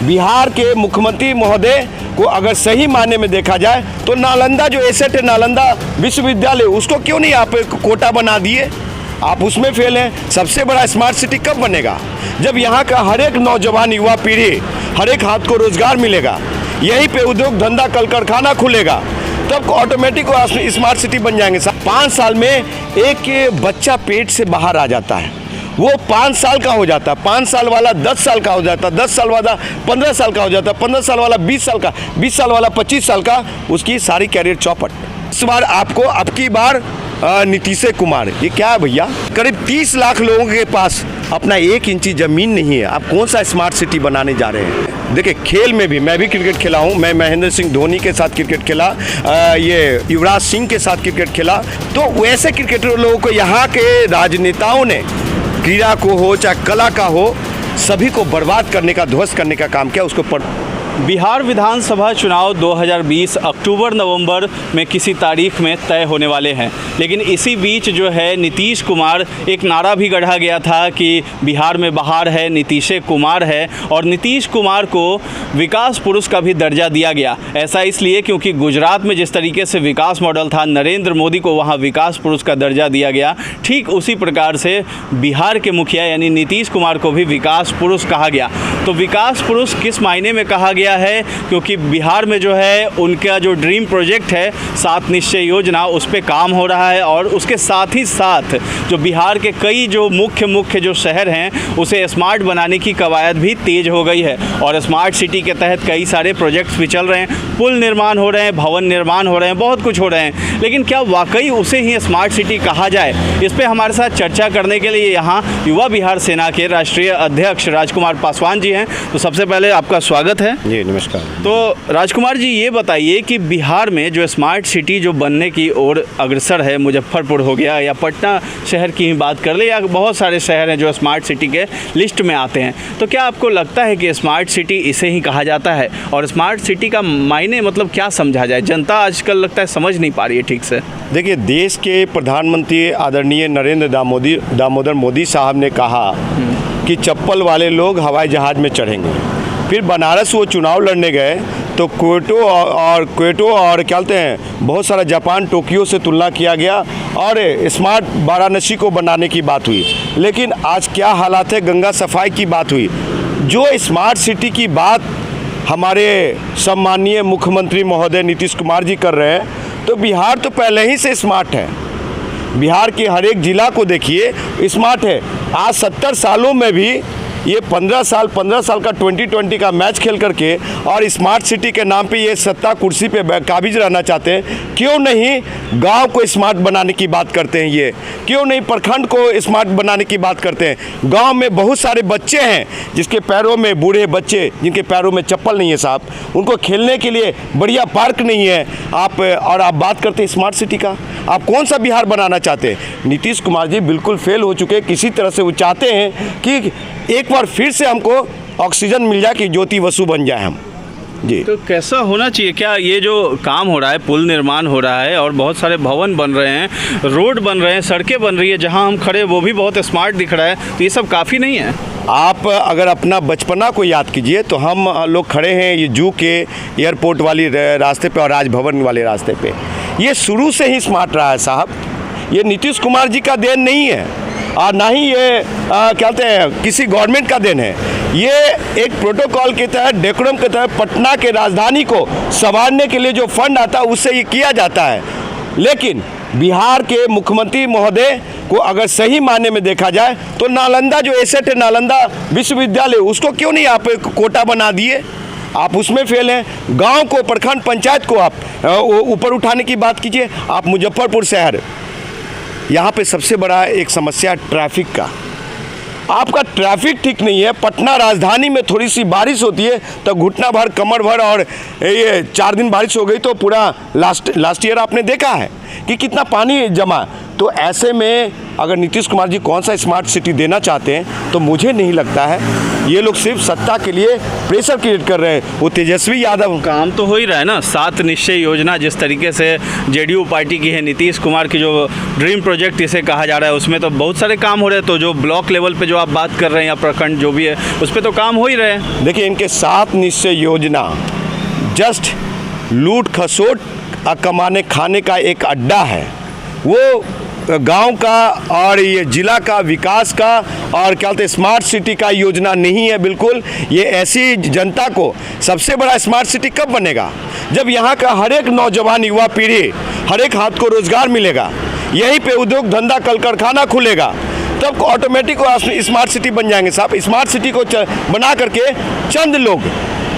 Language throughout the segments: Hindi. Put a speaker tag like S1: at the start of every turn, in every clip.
S1: बिहार के मुख्यमंत्री महोदय को अगर सही मायने में देखा जाए तो नालंदा जो एसेट है, नालंदा विश्वविद्यालय, उसको क्यों नहीं आप कोटा बना दिए? आप उसमें फेल हैं। सबसे बड़ा स्मार्ट सिटी कब बनेगा? जब यहाँ का हर एक नौजवान युवा पीढ़ी, हर एक हाथ को रोजगार मिलेगा, यहीं पे उद्योग धंधा कल कारखाना खुलेगा, तब ऑटोमेटिक स्मार्ट सिटी बन जाएंगे। 5 साल में एक बच्चा पेट से बाहर आ जाता है, वो 5 साल का हो जाता है, 5 साल वाला 10 साल का हो जाता है, 10 साल वाला 15 साल का हो जाता है, 15 साल वाला 20 साल का, 20 साल वाला 25 साल का, उसकी सारी कैरियर चौपट। इस बार आपको अबकी बार नीतीश कुमार, ये क्या है भैया? करीब 30 लाख लोगों के पास अपना 1 इंची ज़मीन नहीं है। आप कौन सा स्मार्ट सिटी बनाने जा रहे हैं? देखिए, खेल में भी मैं भी क्रिकेट खेला हूँ। मैं महेंद्र सिंह धोनी के साथ क्रिकेट खेला, ये युवराज सिंह के साथ क्रिकेट खेला। तो वैसे क्रिकेटर लोगों को यहाँ के राजनेताओं ने क्रीड़ा को हो चाहे कला का हो, सभी को बर्बाद करने का, ध्वस्त करने का काम किया। उसको
S2: बिहार विधानसभा चुनाव 2020 अक्टूबर-नवंबर में किसी तारीख में तय होने वाले हैं, लेकिन इसी बीच जो है नीतीश कुमार, एक नारा भी गढ़ा गया था कि बिहार में बहार है, नीतीश कुमार है, और नीतीश कुमार को विकास पुरुष का भी दर्जा दिया गया। ऐसा इसलिए क्योंकि गुजरात में जिस तरीके से विकास मॉडल था, नरेंद्र मोदी को वहाँ विकास पुरुष का दर्जा दिया गया, ठीक उसी प्रकार से बिहार के मुखिया यानी नीतीश कुमार को भी विकास पुरुष कहा गया। तो विकास पुरुष किस मायने में कहा गया है? क्योंकि बिहार में जो है उनका जो ड्रीम प्रोजेक्ट है 7 निश्चय योजना, उस पर काम हो रहा है, और उसके साथ ही साथ जो बिहार के कई जो मुख्य जो शहर हैं उसे स्मार्ट बनाने की कवायद भी तेज हो गई है, और स्मार्ट सिटी के तहत कई सारे प्रोजेक्ट्स भी चल रहे हैं, पुल निर्माण हो रहे हैं, भवन निर्माण हो रहे हैं, बहुत कुछ हो रहे हैं। लेकिन क्या वाकई उसे ही स्मार्ट सिटी कहा जाए? इस पर हमारे साथ चर्चा करने के लिए यहाँ युवा बिहार सेना के राष्ट्रीय अध्यक्ष राजकुमार पासवान जी हैं। तो सबसे पहले आपका स्वागत है।
S1: जी नमस्कार।
S2: तो राजकुमार जी, ये बताइए कि बिहार में जो स्मार्ट सिटी जो बनने की ओर अग्रसर है, मुजफ्फरपुर हो गया या पटना शहर की ही बात कर ले, या बहुत सारे शहर हैं जो स्मार्ट सिटी के लिस्ट में आते हैं, तो क्या आपको लगता है कि स्मार्ट सिटी इसे ही कहा जाता है? और स्मार्ट सिटी का मायने मतलब क्या समझा जाए? जनता आजकल लगता है समझ नहीं पा रही है ठीक से।
S1: देखिए, देश के प्रधानमंत्री आदरणीय नरेंद्र दामोदर मोदी साहब ने कहा कि चप्पल वाले लोग हवाई जहाज़ में चढ़ेंगे। फिर बनारस वो चुनाव लड़ने गए तो क्वेटो और क्या कहते हैं, बहुत सारा जापान, टोक्यो से तुलना किया गया और स्मार्ट वाराणसी को बनाने की बात हुई। लेकिन आज क्या हालात है, गंगा सफाई की बात हुई। जो स्मार्ट सिटी की बात हमारे सम्माननीय मुख्यमंत्री महोदय नीतीश कुमार जी कर रहे हैं, तो बिहार तो पहले ही से स्मार्ट है। बिहार के हर एक ज़िला को देखिए स्मार्ट है। आज 70 सालों में भी ये 15 साल का 2020 का मैच खेल करके और स्मार्ट सिटी के नाम पे ये सत्ता कुर्सी पे काबिज रहना चाहते हैं। क्यों नहीं गांव को स्मार्ट बनाने की बात करते हैं? ये क्यों नहीं प्रखंड को स्मार्ट बनाने की बात करते हैं? गांव में बहुत सारे बच्चे हैं जिसके पैरों में, बूढ़े बच्चे जिनके पैरों में चप्पल नहीं है साहब, उनको खेलने के लिए बढ़िया पार्क नहीं है। आप बात करते हैं स्मार्ट सिटी का। आप कौन सा बिहार बनाना चाहते हैं? नीतीश कुमार जी बिल्कुल फेल हो चुके हैं। किसी तरह से वो चाहते हैं कि एक बार फिर से हमको ऑक्सीजन मिल जाए कि ज्योति वसु बन जाए हम। जी,
S2: तो कैसा होना चाहिए? क्या ये जो काम हो रहा है, पुल निर्माण हो रहा है और बहुत सारे भवन बन रहे हैं, रोड बन रहे हैं, सड़कें बन रही है, जहां हम खड़े वो भी बहुत स्मार्ट दिख रहा है, तो ये सब काफ़ी नहीं है?
S1: आप अगर अपना बचपना को याद कीजिए तो हम लोग खड़े हैं ये जू के एयरपोर्ट वाली रास्ते पे और राजभवन वाले रास्ते पे। ये शुरू से ही स्मार्ट रहा है साहब। ये नीतीश कुमार जी का देन नहीं है और ना ही ये कहते हैं किसी गवर्नमेंट का देन है। ये एक प्रोटोकॉल के तहत, डेकोरम के तहत पटना के राजधानी को संवारने के लिए जो फंड आता है उससे ये किया जाता है। लेकिन बिहार के मुख्यमंत्री महोदय को अगर सही मायने में देखा जाए तो नालंदा जो एसेट है, नालंदा विश्वविद्यालय, उसको क्यों नहीं आप कोटा बना दिए? आप उसमें फेल हैं। गांव को, प्रखंड पंचायत को आप ऊपर उठाने की बात कीजिए। आप मुजफ्फरपुर शहर, यहाँ पे सबसे बड़ा एक समस्या ट्रैफिक का। आपका ट्रैफिक ठीक नहीं है। पटना राजधानी में थोड़ी सी बारिश होती है तो घुटना भर, कमर भर, और ये 4 दिन बारिश हो गई तो पूरा लास्ट ईयर आपने देखा है कि कितना पानी जमा। तो ऐसे में अगर नीतीश कुमार जी कौन सा स्मार्ट सिटी देना चाहते हैं, तो मुझे नहीं लगता है ये लोग सिर्फ सत्ता के लिए प्रेशर क्रिएट कर रहे हैं। वो तेजस्वी यादव
S2: काम तो हो ही रहा है ना, 7 निश्चय योजना जिस तरीके से जेडीयू पार्टी की है, नीतीश कुमार की जो ड्रीम प्रोजेक्ट इसे कहा जा रहा है, उसमें तो बहुत सारे काम हो रहे हैं। तो जो ब्लॉक लेवल पे जो आप बात कर रहे हैं या प्रखंड जो भी है, उस पर तो काम हो ही रहे हैं।
S1: देखिए, इनके 7 निश्चय योजना जस्ट लूट खसोट कमाने खाने का एक अड्डा है। वो गांव का और ये जिला का विकास का और क्या बोलते हैं स्मार्ट सिटी का योजना नहीं है बिल्कुल। ये ऐसी जनता को सबसे बड़ा स्मार्ट सिटी कब बनेगा, जब यहाँ का हर एक नौजवान युवा पीढ़ी, हर एक हाथ को रोजगार मिलेगा, यहीं पे उद्योग धंधा कल कारखाना खुलेगा, तब ऑटोमेटिक स्मार्ट सिटी बन जाएंगे साहब। स्मार्ट सिटी को बना करके चंद लोग,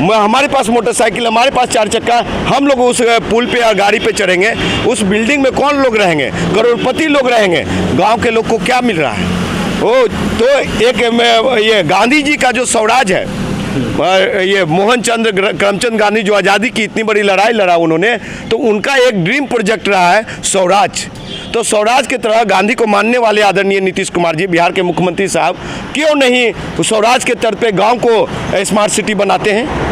S1: हमारे पास मोटरसाइकिल, हमारे पास 4 चक्का, हम लोग उस पुल पे या गाड़ी पे चढ़ेंगे, उस बिल्डिंग में कौन लोग रहेंगे? करोड़पति लोग रहेंगे। गांव के लोग को क्या मिल रहा है? वो तो एक ये गांधी जी का जो स्वराज है, ये मोहनचंद्र करमचंद गांधी जो आज़ादी की इतनी बड़ी लड़ाई लड़ा उन्होंने, तो उनका एक ड्रीम प्रोजेक्ट रहा है स्वराज। तो स्वराज की तरह गांधी को मानने वाले आदरणीय नीतीश कुमार जी, बिहार के मुख्यमंत्री साहब, क्यों नहीं स्वराज के तर्ज पे गांव को स्मार्ट सिटी बनाते हैं?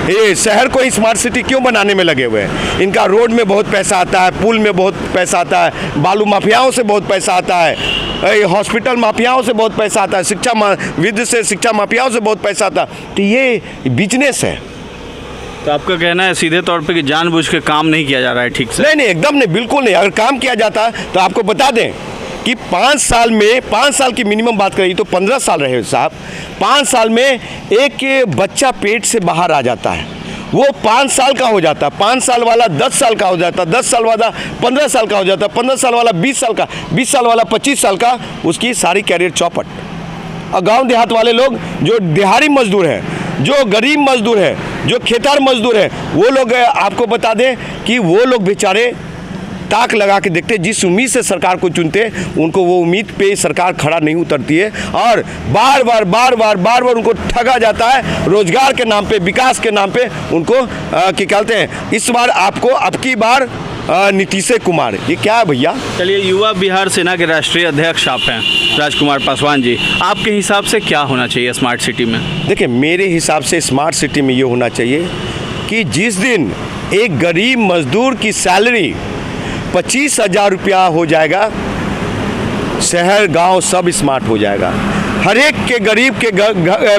S1: ये शहर को स्मार्ट सिटी क्यों बनाने में लगे हुए हैं? इनका रोड में बहुत पैसा आता है, पुल में बहुत पैसा आता है, बालू माफियाओं से बहुत पैसा आता है, हॉस्पिटल माफियाओं से बहुत पैसा आता है, विद्युत से शिक्षा माफियाओं से बहुत पैसा आता है। तो ये बिजनेस है।
S2: तो आपका कहना है सीधे तौर पे कि जानबूझ के काम नहीं किया जा रहा है ठीक से?
S1: नहीं, एकदम नहीं, बिल्कुल नहीं। अगर काम किया जाता तो आपको बता दें कि 5 साल में, 5 साल की मिनिमम बात करें तो 15 साल रहे साहब, 5 साल में एक बच्चा पेट से बाहर आ जाता है, वो 5 साल का हो जाता है, 5 साल वाला 10 साल का हो जाता है, 10 साल वाला 15 साल का हो जाता है, 15 साल वाला 20 साल का, 20 साल वाला 25 साल का, उसकी सारी कैरियर चौपट। और गांव देहात वाले लोग जो दिहाड़ी मजदूर हैं, जो गरीब मजदूर है, जो खेतार मजदूर है, वो लोग आपको बता दें कि वो लोग बेचारे ताक लगा के देखते, जिस उम्मीद से सरकार को चुनते, उनको वो उम्मीद पे सरकार खड़ा नहीं उतरती है और बार बार उनको ठगा जाता है रोजगार के नाम पे, विकास के नाम पे उनको क्या कहते हैं। इस बार आपको अब की बार नीतीश कुमार, ये क्या है भैया?
S2: चलिए, युवा बिहार सेना के राष्ट्रीय अध्यक्ष आप हैं राजकुमार पासवान जी, आपके हिसाब से क्या होना चाहिए स्मार्ट सिटी में? देखिए,
S1: मेरे हिसाब से स्मार्ट सिटी में ये होना चाहिए कि जिस दिन एक गरीब मजदूर की सैलरी 25,000 रुपया हो जाएगा, शहर गांव सब स्मार्ट हो जाएगा। हर एक के गरीब के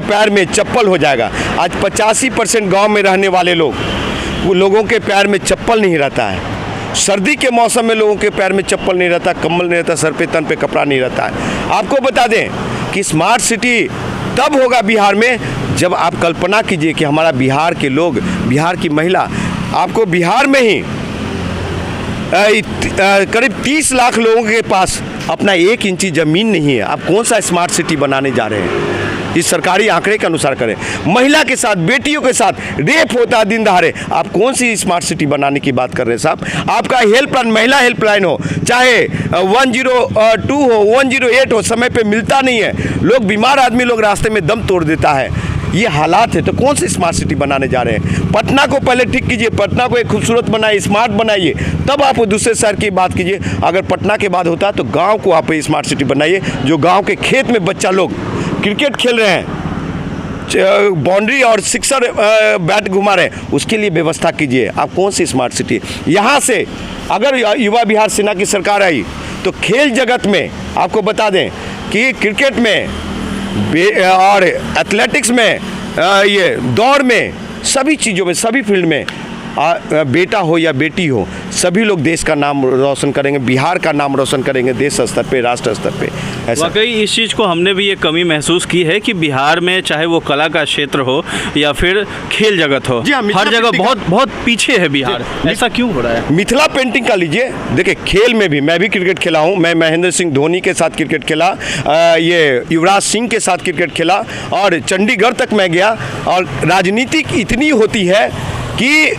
S1: पैर में चप्पल हो जाएगा। आज 85% गांव में रहने वाले लोग, वो लोगों के पैर में चप्पल नहीं रहता है। सर्दी के मौसम में लोगों के पैर में चप्पल नहीं रहता, कम्बल नहीं रहता, सर पे तन पे कपड़ा नहीं रहता है। आपको बता दें कि स्मार्ट सिटी तब होगा बिहार में जब आप कल्पना कीजिए कि हमारा बिहार के लोग, बिहार की महिला, आपको बिहार में ही करीब 30 लाख लोगों के पास अपना 1 इंची ज़मीन नहीं है। आप कौन सा स्मार्ट सिटी बनाने जा रहे हैं? इस सरकारी आंकड़े के अनुसार करें। महिला के साथ, बेटियों के साथ रेप होता है दिन दहाड़े, आप कौन सी स्मार्ट सिटी बनाने की बात कर रहे हैं साहब? आपका हेल्पलाइन, महिला हेल्पलाइन हो, चाहे 102 हो, 108 हो, समय पे मिलता नहीं है। लोग, बीमार आदमी लोग रास्ते में दम तोड़ देता है। ये हालात है, तो कौन सी स्मार्ट सिटी बनाने जा रहे हैं? पटना को पहले ठीक कीजिए, पटना को एक खूबसूरत बनाइए, स्मार्ट बनाइए, तब आप दूसरे शहर की बात कीजिए। अगर पटना के बाद होता है तो गांव को आप स्मार्ट सिटी बनाइए। जो गांव के खेत में बच्चा लोग क्रिकेट खेल रहे हैं, बाउंड्री और सिक्सर बैट घुमा रहे हैं, उसके लिए व्यवस्था कीजिए। आप कौन सी स्मार्ट सिटी? यहाँ से अगर युवा बिहार सेना की सरकार आई तो खेल जगत में आपको बता दें कि क्रिकेट में और एथलेटिक्स में, ये दौड़ में, सभी चीज़ों में, सभी फील्ड में बेटा हो या बेटी हो, सभी लोग देश का नाम रोशन करेंगे, बिहार का नाम रोशन करेंगे देश स्तर पे, राष्ट्र स्तर पे। ऐसा
S2: वाकई इस चीज़ को हमने भी ये कमी महसूस की है कि बिहार में चाहे वो कला का क्षेत्र हो या फिर खेल जगत हो,
S1: हाँ,
S2: हर जगह बहुत पीछे है बिहार। ऐसा क्यों हो रहा है?
S1: मिथिला पेंटिंग का लीजिए, देखिए खेल में भी मैं भी क्रिकेट खेला हूँ। मैं महेंद्र सिंह धोनी के साथ क्रिकेट खेला, ये युवराज सिंह के साथ क्रिकेट खेला और चंडीगढ़ तक मैं गया। और राजनीति इतनी होती है कि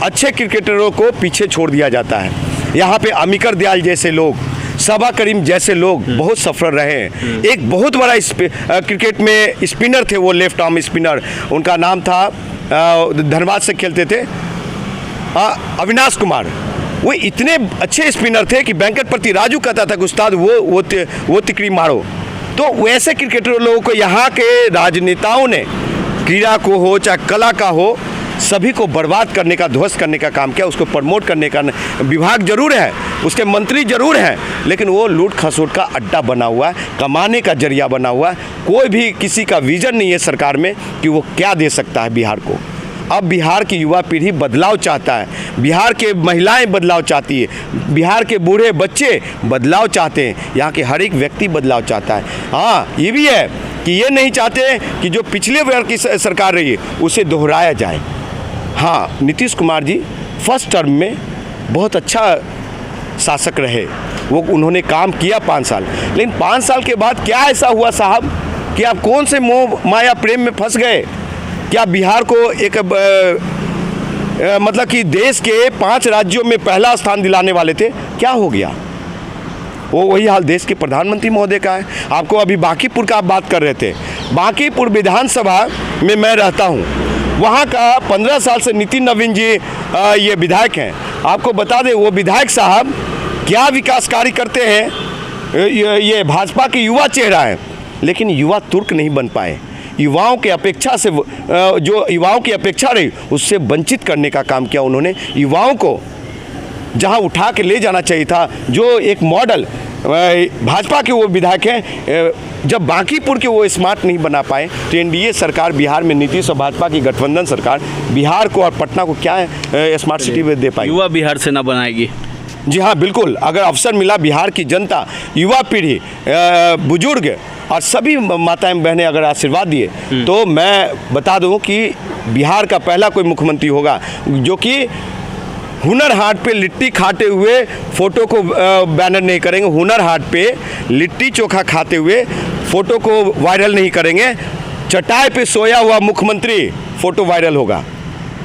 S1: अच्छे क्रिकेटरों को पीछे छोड़ दिया जाता है। यहाँ पे अमिकर दयाल जैसे लोग, सबा करीम जैसे लोग बहुत सफल रहे हैं। एक बहुत बड़ा क्रिकेट में स्पिनर थे, वो लेफ्ट आर्म स्पिनर, उनका नाम था, धनबाद से खेलते थे, अविनाश कुमार। वो इतने अच्छे स्पिनर थे कि वेंकटपति राजू कहता था कि उस्ताद वो तिकड़ी मारो। तो वैसे क्रिकेटर लोगों को यहाँ के राजनेताओं ने क्रीड़ा को हो चाहे कला का हो सभी को बर्बाद करने का, ध्वस्त करने का काम किया। उसको प्रमोट करने का विभाग जरूर है, उसके मंत्री जरूर हैं, लेकिन वो लूट खसोट का अड्डा बना हुआ है, कमाने का जरिया बना हुआ है। कोई भी किसी का विजन नहीं है सरकार में कि वो क्या दे सकता है बिहार को। अब बिहार की युवा पीढ़ी बदलाव चाहता है, बिहार के महिलाएं बदलाव चाहती है, बिहार के बूढ़े बच्चे बदलाव चाहते हैं, यहाँ के हर एक व्यक्ति बदलाव चाहता है। हाँ, ये भी है कि ये नहीं चाहते कि जो पिछले बार की सरकार रही है उसे दोहराया जाए। हाँ, नीतीश कुमार जी फर्स्ट टर्म में बहुत अच्छा शासक रहे, वो उन्होंने काम किया 5 साल, लेकिन 5 साल के बाद क्या ऐसा हुआ साहब कि आप कौन से मोह माया प्रेम में फंस गए? क्या बिहार को एक मतलब कि देश के 5 राज्यों में पहला स्थान दिलाने वाले थे, क्या हो गया? वो वही हाल देश के प्रधानमंत्री महोदय का है। आपको अभी बांकीपुर का आप बात कर रहे थे, बांकीपुर विधानसभा में मैं रहता हूँ, वहाँ का 15 साल से नितिन नवीन जी ये विधायक हैं। आपको बता दें वो विधायक साहब क्या विकास कार्य करते हैं, ये भाजपा के युवा चेहरा है, लेकिन युवा तुर्क नहीं बन पाए। युवाओं के अपेक्षा से जो युवाओं की अपेक्षा रही उससे वंचित करने का काम किया उन्होंने। युवाओं को जहां उठा के ले जाना चाहिए था, जो एक मॉडल भाजपा के वो विधायक हैं, जब बांकीपुर के वो स्मार्ट नहीं बना पाए तो एनडीए सरकार बिहार में नीतीश और भाजपा की गठबंधन सरकार बिहार को और पटना को क्या स्मार्ट सिटी में दे पाई? युवा
S2: बिहार से ना बनाएगी।
S1: जी हाँ, बिल्कुल। अगर अवसर मिला, बिहार की जनता, युवा पीढ़ी, बुजुर्ग और सभी माताएं बहनें अगर आशीर्वाद दिए तो मैं बता दूं कि बिहार का पहला कोई मुख्यमंत्री होगा जो कि हुनर हाट पे लिट्टी खाते हुए फोटो को बैनर नहीं करेंगे, हुनर हाट पे लिट्टी चोखा खाते हुए फोटो को वायरल नहीं करेंगे, चटाई पे सोया हुआ मुख्यमंत्री फोटो वायरल होगा।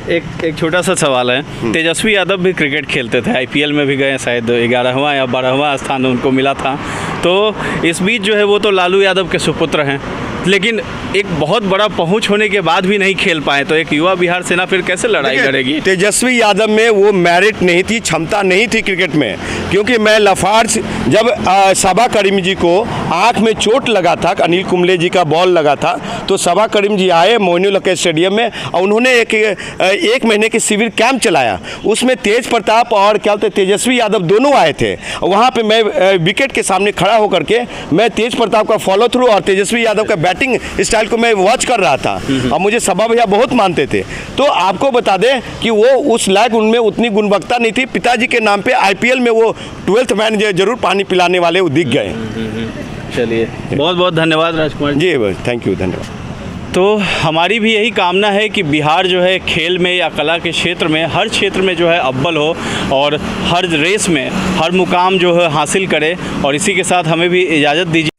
S2: एक छोटा सा सवाल है, तेजस्वी यादव भी क्रिकेट खेलते थे, आईपीएल में भी गए, शायद 11वां या 12वां स्थान उनको मिला था। तो इस बीच जो है वो तो लालू यादव के सुपुत्र हैं, लेकिन एक बहुत बड़ा पहुंच होने के बाद भी नहीं खेल पाए, तो एक युवा बिहार सेना फिर कैसे लड़ाई करेगी?
S1: तेजस्वी यादव में वो मेरिट नहीं थी, क्षमता नहीं थी क्रिकेट में, क्योंकि मैं लाफार्ज जब सबा करीम जी को आंख में चोट लगा था, अनिल कुंबले जी का बॉल लगा था, तो सबा करीम जी आए मोइनुल हक स्टेडियम में और उन्होंने एक महीने के शिविर कैंप चलाया। उसमें तेज प्रताप और क्या बोलते तेजस्वी यादव दोनों आए थे। वहाँ पे मैं विकेट के सामने खड़ा होकर के मैं तेज प्रताप का फॉलो थ्रू और तेजस्वी यादव का बैटिंग स्टाइल को मैं वॉच कर रहा था और मुझे सबा भैया बहुत मानते थे। तो आपको बता दें कि वो उस लायक उनमें उतनी गुणवत्ता नहीं थी। पिताजी के नाम पे आईपीएल में वो 12th मैन जरूर पानी पिलाने वाले वो दिख गए।
S2: चलिए, बहुत बहुत धन्यवाद राजकुमार
S1: जी, थैंक यू, धन्यवाद।
S2: तो हमारी भी यही कामना है कि बिहार जो है खेल में या कला के क्षेत्र में, हर क्षेत्र में जो है अव्वल हो और हर रेस में हर मुकाम जो है हासिल करे। और इसी के साथ हमें भी इजाज़त दीजिए।